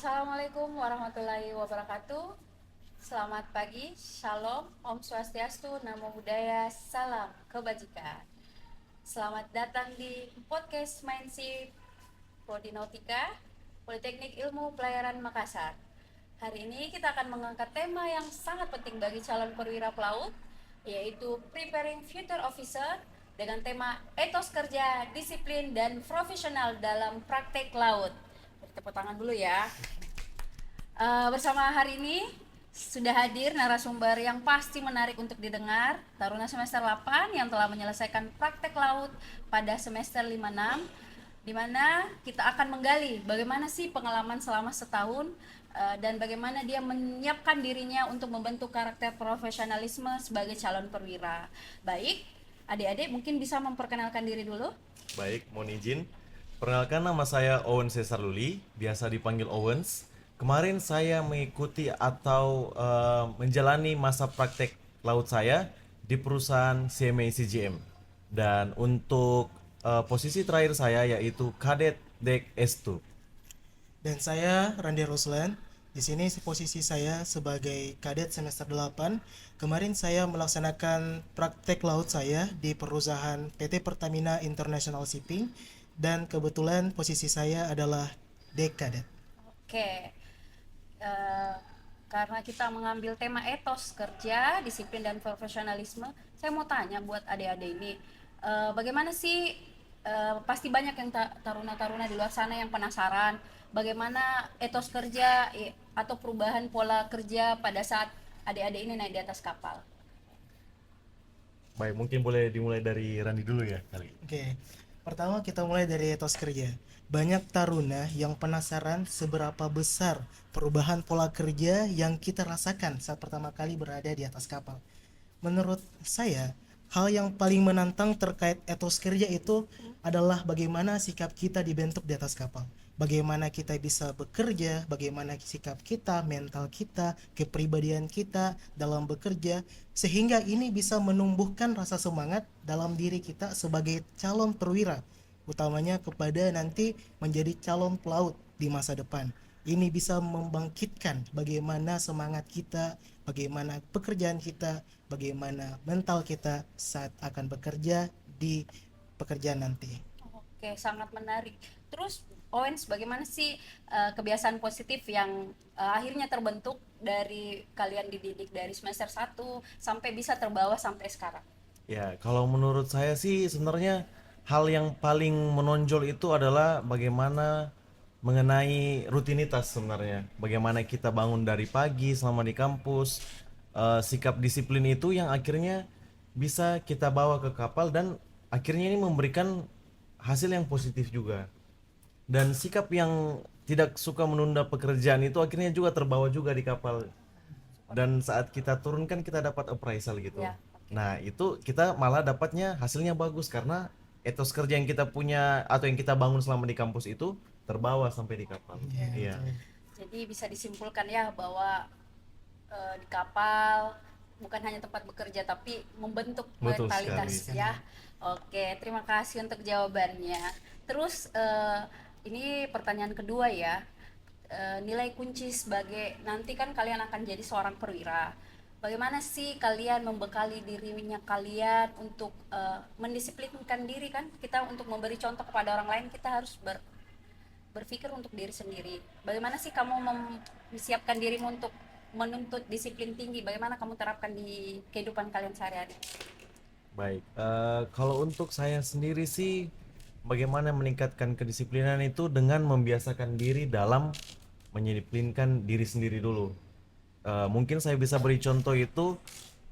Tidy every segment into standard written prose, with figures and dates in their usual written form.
Assalamualaikum warahmatullahi wabarakatuh. Selamat pagi, Shalom, Om Swastiastu, Namo Buddhaya, Salam Kebajikan. Selamat datang di podcast Mindship Prodi Nautika, Politeknik Ilmu Pelayaran Makassar. Hari ini kita akan mengangkat tema yang sangat penting bagi calon perwira pelaut, yaitu Preparing Future Officer dengan tema etos kerja, disiplin, dan profesional dalam praktek laut. Tepuk tangan dulu ya. Bersama hari ini sudah hadir narasumber yang pasti menarik untuk didengar, Taruna semester 8 yang telah menyelesaikan praktek laut pada semester 56, di mana kita akan menggali bagaimana sih pengalaman selama setahun dan bagaimana dia menyiapkan dirinya untuk membentuk karakter profesionalisme sebagai calon perwira. Baik, adik-adik mungkin bisa memperkenalkan diri dulu. Baik, mohon izin. Perkenalkan, nama saya Owen Cesar Luli, biasa dipanggil Owens. Kemarin saya mengikuti atau menjalani masa praktek laut saya di perusahaan CMA CGM. Dan untuk posisi terakhir saya yaitu Kadet Dek S2. Dan saya Randy Ruslan. Di sini posisi saya sebagai kadet semester 8. Kemarin saya melaksanakan praktek laut saya di perusahaan PT Pertamina International Shipping dan kebetulan posisi saya adalah dek kadet. Oke, karena kita mengambil tema etos kerja, disiplin dan profesionalisme, saya mau tanya buat adik-adik ini, bagaimana sih, pasti banyak yang taruna-taruna di luar sana yang penasaran, bagaimana etos kerja atau perubahan pola kerja pada saat adik-adik ini naik di atas kapal. Baik, mungkin boleh dimulai dari Randi dulu ya kali. Oke, pertama kita mulai dari etos kerja. Banyak taruna yang penasaran seberapa besar perubahan pola kerja yang kita rasakan saat pertama kali berada di atas kapal. Menurut saya, hal yang paling menantang terkait etos kerja itu adalah bagaimana sikap kita dibentuk di atas kapal. Bagaimana kita bisa bekerja, bagaimana sikap kita, mental kita, kepribadian kita dalam bekerja, sehingga ini bisa menumbuhkan rasa semangat dalam diri kita sebagai calon perwira, utamanya kepada nanti menjadi calon pelaut di masa depan. Ini bisa membangkitkan bagaimana semangat kita, bagaimana pekerjaan kita, bagaimana mental kita saat akan bekerja di pekerjaan nanti. Oke, sangat menarik. Terus Owens, bagaimana sih kebiasaan positif yang akhirnya terbentuk dari kalian dididik dari semester 1 sampai bisa terbawa sampai sekarang? Ya, kalau menurut saya sih sebenarnya hal yang paling menonjol itu adalah bagaimana mengenai rutinitas sebenarnya. Bagaimana kita bangun dari pagi selama di kampus, sikap disiplin itu yang akhirnya bisa kita bawa ke kapal dan akhirnya ini memberikan hasil yang positif juga. Dan sikap yang tidak suka menunda pekerjaan itu akhirnya juga terbawa juga di kapal. Dan saat kita turun kan kita dapat appraisal gitu. Ya, oke. Nah, itu kita malah dapatnya hasilnya bagus karena etos kerja yang kita punya atau yang kita bangun selama di kampus itu terbawa sampai di kapal. Ya, Iya, betul. Jadi bisa disimpulkan ya bahwa di kapal bukan hanya tempat bekerja tapi membentuk betul sekali. mentalitas ya. Oke, terima kasih untuk jawabannya. Terus ini pertanyaan kedua ya. Nilai kunci sebagai nanti kan kalian akan jadi seorang perwira. Bagaimana sih kalian membekali dirinya kalian untuk mendisiplinkan diri kan? Kita untuk memberi contoh kepada orang lain kita harus berpikir untuk diri sendiri. Bagaimana sih kamu mempersiapkan dirimu untuk menuntut disiplin tinggi? Bagaimana kamu terapkan di kehidupan kalian sehari-hari? Baik, kalau untuk saya sendiri sih bagaimana meningkatkan kedisiplinan itu dengan membiasakan diri dalam menyedisiplinkan diri sendiri dulu. Mungkin saya bisa beri contoh itu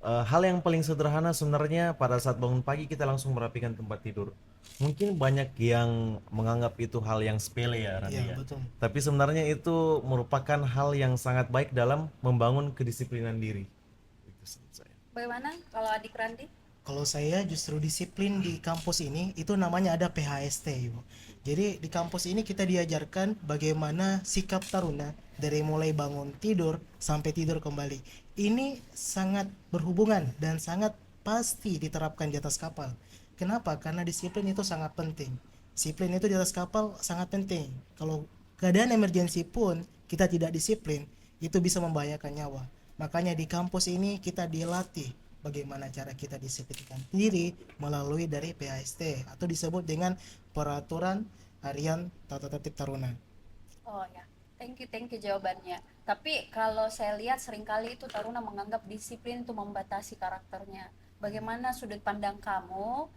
hal yang paling sederhana sebenarnya pada saat bangun pagi kita langsung merapikan tempat tidur. Mungkin banyak yang menganggap itu hal yang sepele ya Randi Ya, ya. betul. Tapi sebenarnya itu merupakan hal yang sangat baik dalam membangun kedisiplinan diri. Itu sih saya. Bagaimana kalau adik Randi? Kalau saya justru disiplin di kampus ini itu namanya ada PHST, Ibu. Jadi di kampus ini kita diajarkan bagaimana sikap taruna dari mulai bangun tidur sampai tidur kembali. Ini sangat berhubungan dan sangat pasti diterapkan di atas kapal. Kenapa? Karena disiplin itu sangat penting. Disiplin itu di atas kapal sangat penting. Kalau keadaan emergensi pun kita tidak disiplin, itu bisa membahayakan nyawa. Makanya di kampus ini kita dilatih bagaimana cara kita disiplinkan diri melalui dari PHST atau disebut dengan peraturan harian tata tertib taruna. Oh ya, thank you jawabannya. Tapi kalau saya lihat seringkali itu taruna menganggap disiplin itu membatasi karakternya. Bagaimana sudut pandang kamu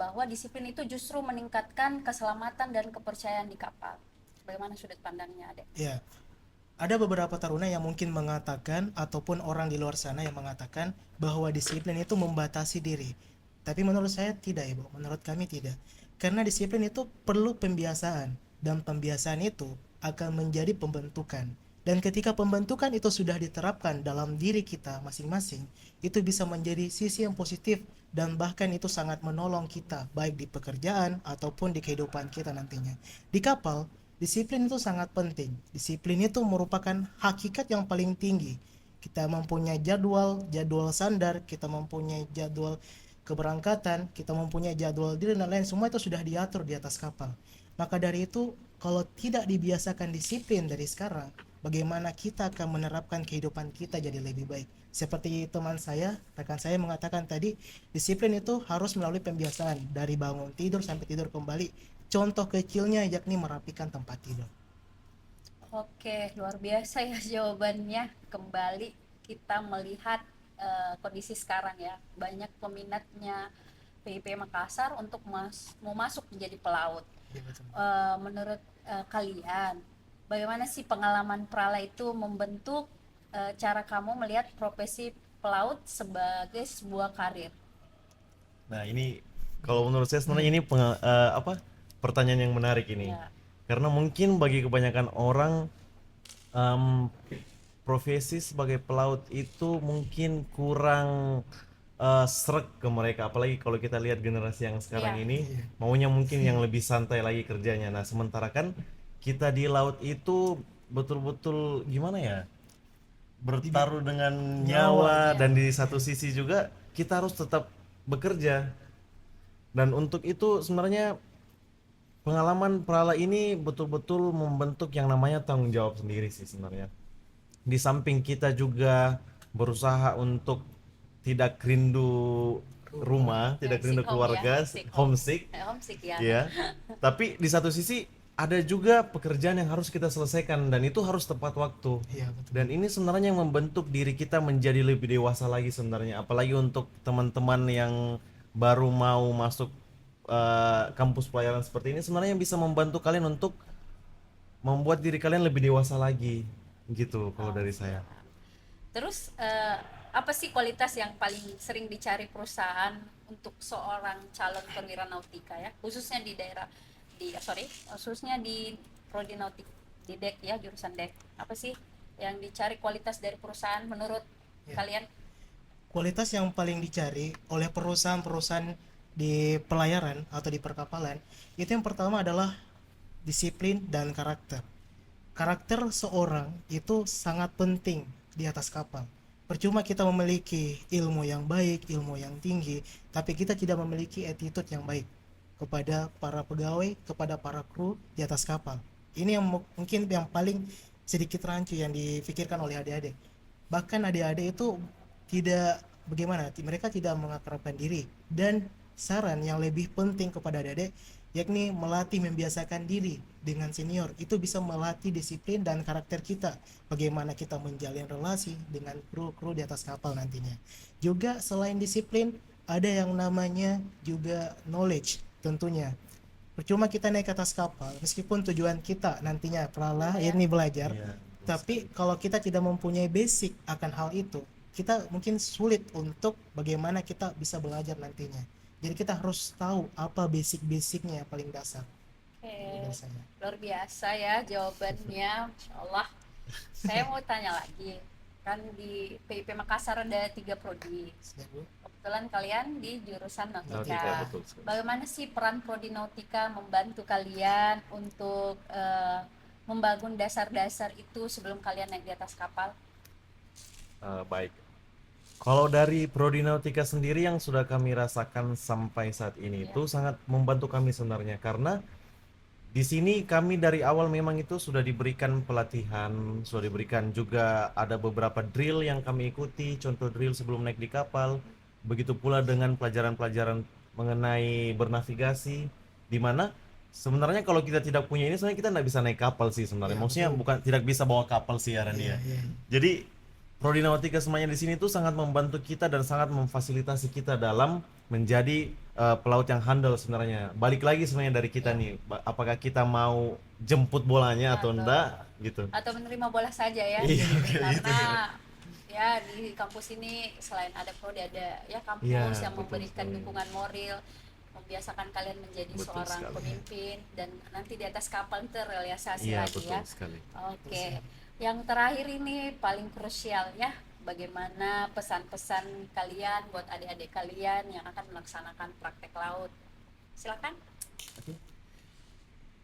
bahwa disiplin itu justru meningkatkan keselamatan dan kepercayaan di kapal? Bagaimana sudut pandangnya, Adek? Ya, ada beberapa taruna yang mungkin mengatakan ataupun orang di luar sana yang mengatakan bahwa disiplin itu membatasi diri. Tapi menurut saya tidak, Ibu. Menurut kami tidak. Karena disiplin itu perlu pembiasaan dan pembiasaan itu akan menjadi pembentukan. Dan ketika pembentukan itu sudah diterapkan dalam diri kita masing-masing, itu bisa menjadi sisi yang positif dan bahkan itu sangat menolong kita baik di pekerjaan ataupun di kehidupan kita nantinya. Di kapal, disiplin itu sangat penting. Disiplin itu merupakan hakikat yang paling tinggi. Kita mempunyai jadwal sandar, kita mempunyai jadwal keberangkatan, kita mempunyai jadwal diri dan lain, semua itu sudah diatur di atas kapal. Maka dari itu, kalau tidak dibiasakan disiplin dari sekarang, bagaimana kita akan menerapkan kehidupan kita jadi lebih baik. Seperti teman saya, rekan saya mengatakan tadi, disiplin itu harus melalui pembiasaan dari bangun tidur sampai tidur kembali. Contoh kecilnya yakni merapikan tempat tidur. Oke, luar biasa ya jawabannya. Kembali kita melihat kondisi sekarang ya, banyak peminatnya PIP Makassar untuk mau masuk menjadi pelaut. Ya, betul. Menurut kalian, bagaimana sih pengalaman Prala itu membentuk cara kamu melihat profesi pelaut sebagai sebuah karir? Nah, ini kalau menurut saya sebenarnya ini pertanyaan yang menarik ini. Ya. Karena mungkin bagi kebanyakan orang em, profesi sebagai pelaut itu mungkin kurang sreg ke mereka, apalagi kalau kita lihat generasi yang sekarang Iya. ini maunya mungkin yang lebih santai lagi kerjanya. Nah, sementara kan kita di laut itu betul-betul gimana ya? Bertaruh dengan nyawa Nyawa, dan di satu sisi juga kita harus tetap bekerja. Dan untuk itu sebenarnya pengalaman Prala ini betul-betul membentuk yang namanya tanggung jawab sendiri sih sebenarnya. Di samping kita juga berusaha untuk tidak rindu rumah, tidak rindu Homesick home keluarga, ya, homesick, homesick ya. ya. Tapi di satu sisi ada juga pekerjaan yang harus kita selesaikan dan itu harus tepat waktu. Iya, betul. Dan ini sebenarnya yang membentuk diri kita menjadi lebih dewasa lagi sebenarnya. Apalagi untuk teman-teman yang baru mau masuk kampus pelayaran seperti ini, sebenarnya bisa membantu kalian untuk membuat diri kalian lebih dewasa lagi. Gitu kalau dari saya. Terus apa sih kualitas yang paling sering dicari perusahaan untuk seorang calon perwira nautika ya, khususnya di daerah khususnya di prodi nautik di dek ya, jurusan dek. Apa sih yang dicari kualitas dari perusahaan menurut kalian? Kualitas yang paling dicari oleh perusahaan-perusahaan di pelayaran atau di perkapalan itu yang pertama adalah disiplin dan karakter. Karakter seorang itu sangat penting di atas kapal. Percuma kita memiliki ilmu yang baik, ilmu yang tinggi, tapi kita tidak memiliki attitude yang baik kepada para pegawai, kepada para kru di atas kapal. Ini yang mungkin yang paling sedikit rancu yang difikirkan oleh adik-adik. Bahkan adik-adik itu tidak bagaimana, mereka tidak mengakrabkan diri. Dan saran yang lebih penting kepada adik-adik yakni melatih membiasakan diri dengan senior. Itu bisa melatih disiplin dan karakter kita, bagaimana kita menjalin relasi dengan kru-kru di atas kapal nantinya. Juga selain disiplin ada yang namanya juga knowledge tentunya. Percuma kita naik ke atas kapal meskipun tujuan kita nantinya Prala ini belajar, Iya. tapi kalau kita tidak mempunyai basic akan hal itu, kita mungkin sulit untuk bagaimana kita bisa belajar nantinya. Jadi kita harus tahu apa basic-basicnya yang paling dasar. Biasanya. Luar biasa ya jawabannya, Masya Allah. Saya mau tanya lagi, kan di PIP Makassar ada 3 prodi. Sudah, Bu? Kebetulan kalian di jurusan Nautika, nautika. betul sekali. Bagaimana sih peran prodi nautika membantu kalian untuk membangun dasar-dasar itu sebelum kalian naik di atas kapal? Baik. Kalau dari Prodi Nautika sendiri yang sudah kami rasakan sampai saat ini itu sangat membantu kami sebenarnya karena Di sini kami dari awal memang itu sudah diberikan pelatihan, sudah diberikan juga ada beberapa drill yang kami ikuti, contoh drill sebelum naik di kapal. Begitu pula dengan pelajaran-pelajaran mengenai bernavigasi, di mana sebenarnya kalau kita tidak punya ini sebenarnya kita tidak bisa naik kapal sih sebenarnya. Ya, Maksudnya betul. bukan tidak bisa bawa kapal sih ya Randy Iya, ya. iya. Jadi Prodi Nautika semuanya di sini tuh sangat membantu kita dan sangat memfasilitasi kita dalam menjadi pelaut yang handal sebenarnya. Balik lagi sebenarnya dari kita nih, apakah kita mau jemput bolanya atau enggak gitu. atau menerima bola saja ya. Iya, kayak gitu. Karena ya di kampus ini selain ada prodi ada ya kampus Iya, yang betul memberikan sekali. dukungan moral, membiasakan kalian menjadi Betul seorang sekali. pemimpin dan nanti di atas kapal terrealisasi Iya, lagi betul ya. sekali. Oke. Yang terakhir ini paling krusial ya. Bagaimana pesan-pesan kalian buat adik-adik kalian yang akan melaksanakan praktek laut? Silakan.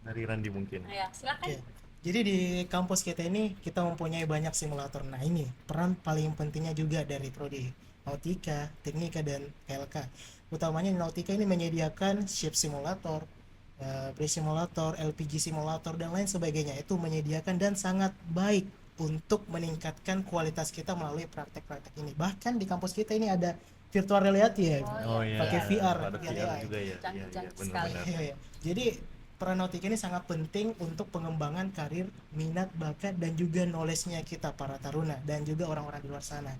Dari Randy mungkin. Ya, silakan. Oke. Jadi di kampus kita ini kita mempunyai banyak simulator. Nah, ini peran paling pentingnya juga dari prodi Nautika, Teknika dan KLK. Utamanya Nautika ini menyediakan ship simulator, bridge simulator, LPG simulator dan lain sebagainya. Itu menyediakan dan sangat baik untuk meningkatkan kualitas kita melalui praktek-praktek ini. Bahkan di kampus kita ini ada virtual reality ya. Oh iya. Pakai VR, Ada iya, VR iya. juga ya. Iya, iya, Canggih-canggih sekali. benar-benar. Iya, iya. Jadi peran Nautika ini sangat penting untuk pengembangan karir, minat, bakat dan juga knowledge-nya kita para taruna dan juga orang-orang di luar sana.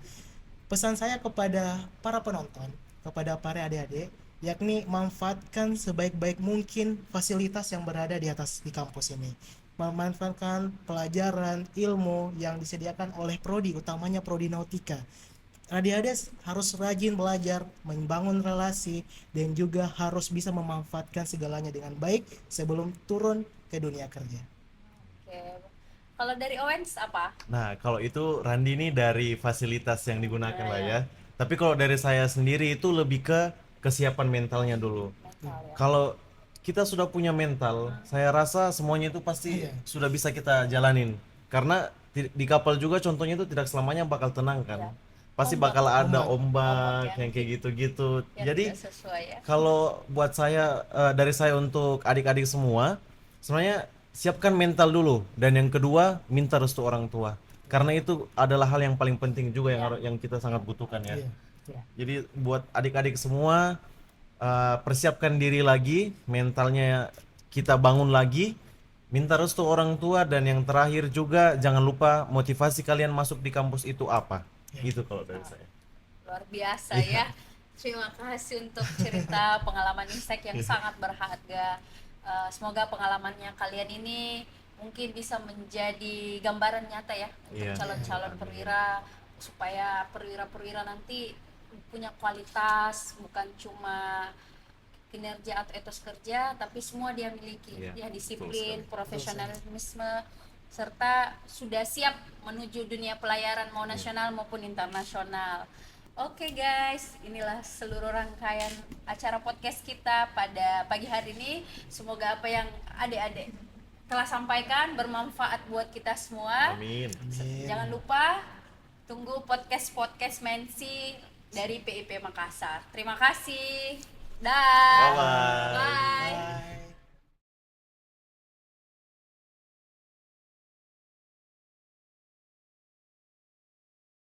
Pesan saya kepada para penonton, kepada para adik-adik, yakni manfaatkan sebaik-baik mungkin fasilitas yang berada di kampus ini. Memanfaatkan pelajaran, ilmu yang disediakan oleh prodi, utamanya prodi Nautika. Adik-adik harus rajin belajar, membangun relasi, dan juga harus bisa memanfaatkan segalanya dengan baik sebelum turun ke dunia kerja. Oke. Kalau dari Owens apa? Nah, kalau itu Randy ini dari fasilitas yang digunakan lah Iya. ya. Tapi kalau dari saya sendiri itu lebih ke kesiapan mentalnya dulu. Mental ya. Kalau kita sudah punya mental, saya rasa semuanya itu pasti Iya. sudah bisa kita jalanin. Karena di kapal juga contohnya itu tidak selamanya bakal tenang kan. Pasti Ombak. bakal ada Ombak ombak ya. yang kayak gitu-gitu. Yang Jadi tidak sesuai ya. kalau buat saya dari saya untuk adik-adik semua, sebenarnya siapkan mental dulu dan yang kedua minta restu orang tua. Karena itu adalah hal yang paling penting juga yang kita sangat butuhkan ya. Iya. Jadi buat adik-adik semua persiapkan diri lagi, mentalnya kita bangun lagi, minta restu orang tua dan yang terakhir juga jangan lupa motivasi kalian masuk di kampus itu apa. Gitu kalau dari saya. Luar biasa ya. Terima kasih untuk cerita pengalaman insight yang sangat berharga. Semoga pengalamannya kalian ini mungkin bisa menjadi gambaran nyata ya untuk Iya. calon-calon perwira supaya perwira-perwira nanti punya kualitas bukan cuma kinerja atau etos kerja tapi semua dia miliki Iya, ya betul disiplin, sekali. profesionalisme serta sudah siap menuju dunia pelayaran mau nasional maupun internasional. Oke guys, inilah seluruh rangkaian acara podcast kita pada pagi hari ini. Semoga apa yang adik-adik telah sampaikan bermanfaat buat kita semua. Amin. Amin. Jangan lupa tunggu podcast Mensi dari PIP Makassar. Terima kasih. Dah. Bye-bye. Bye. Bye.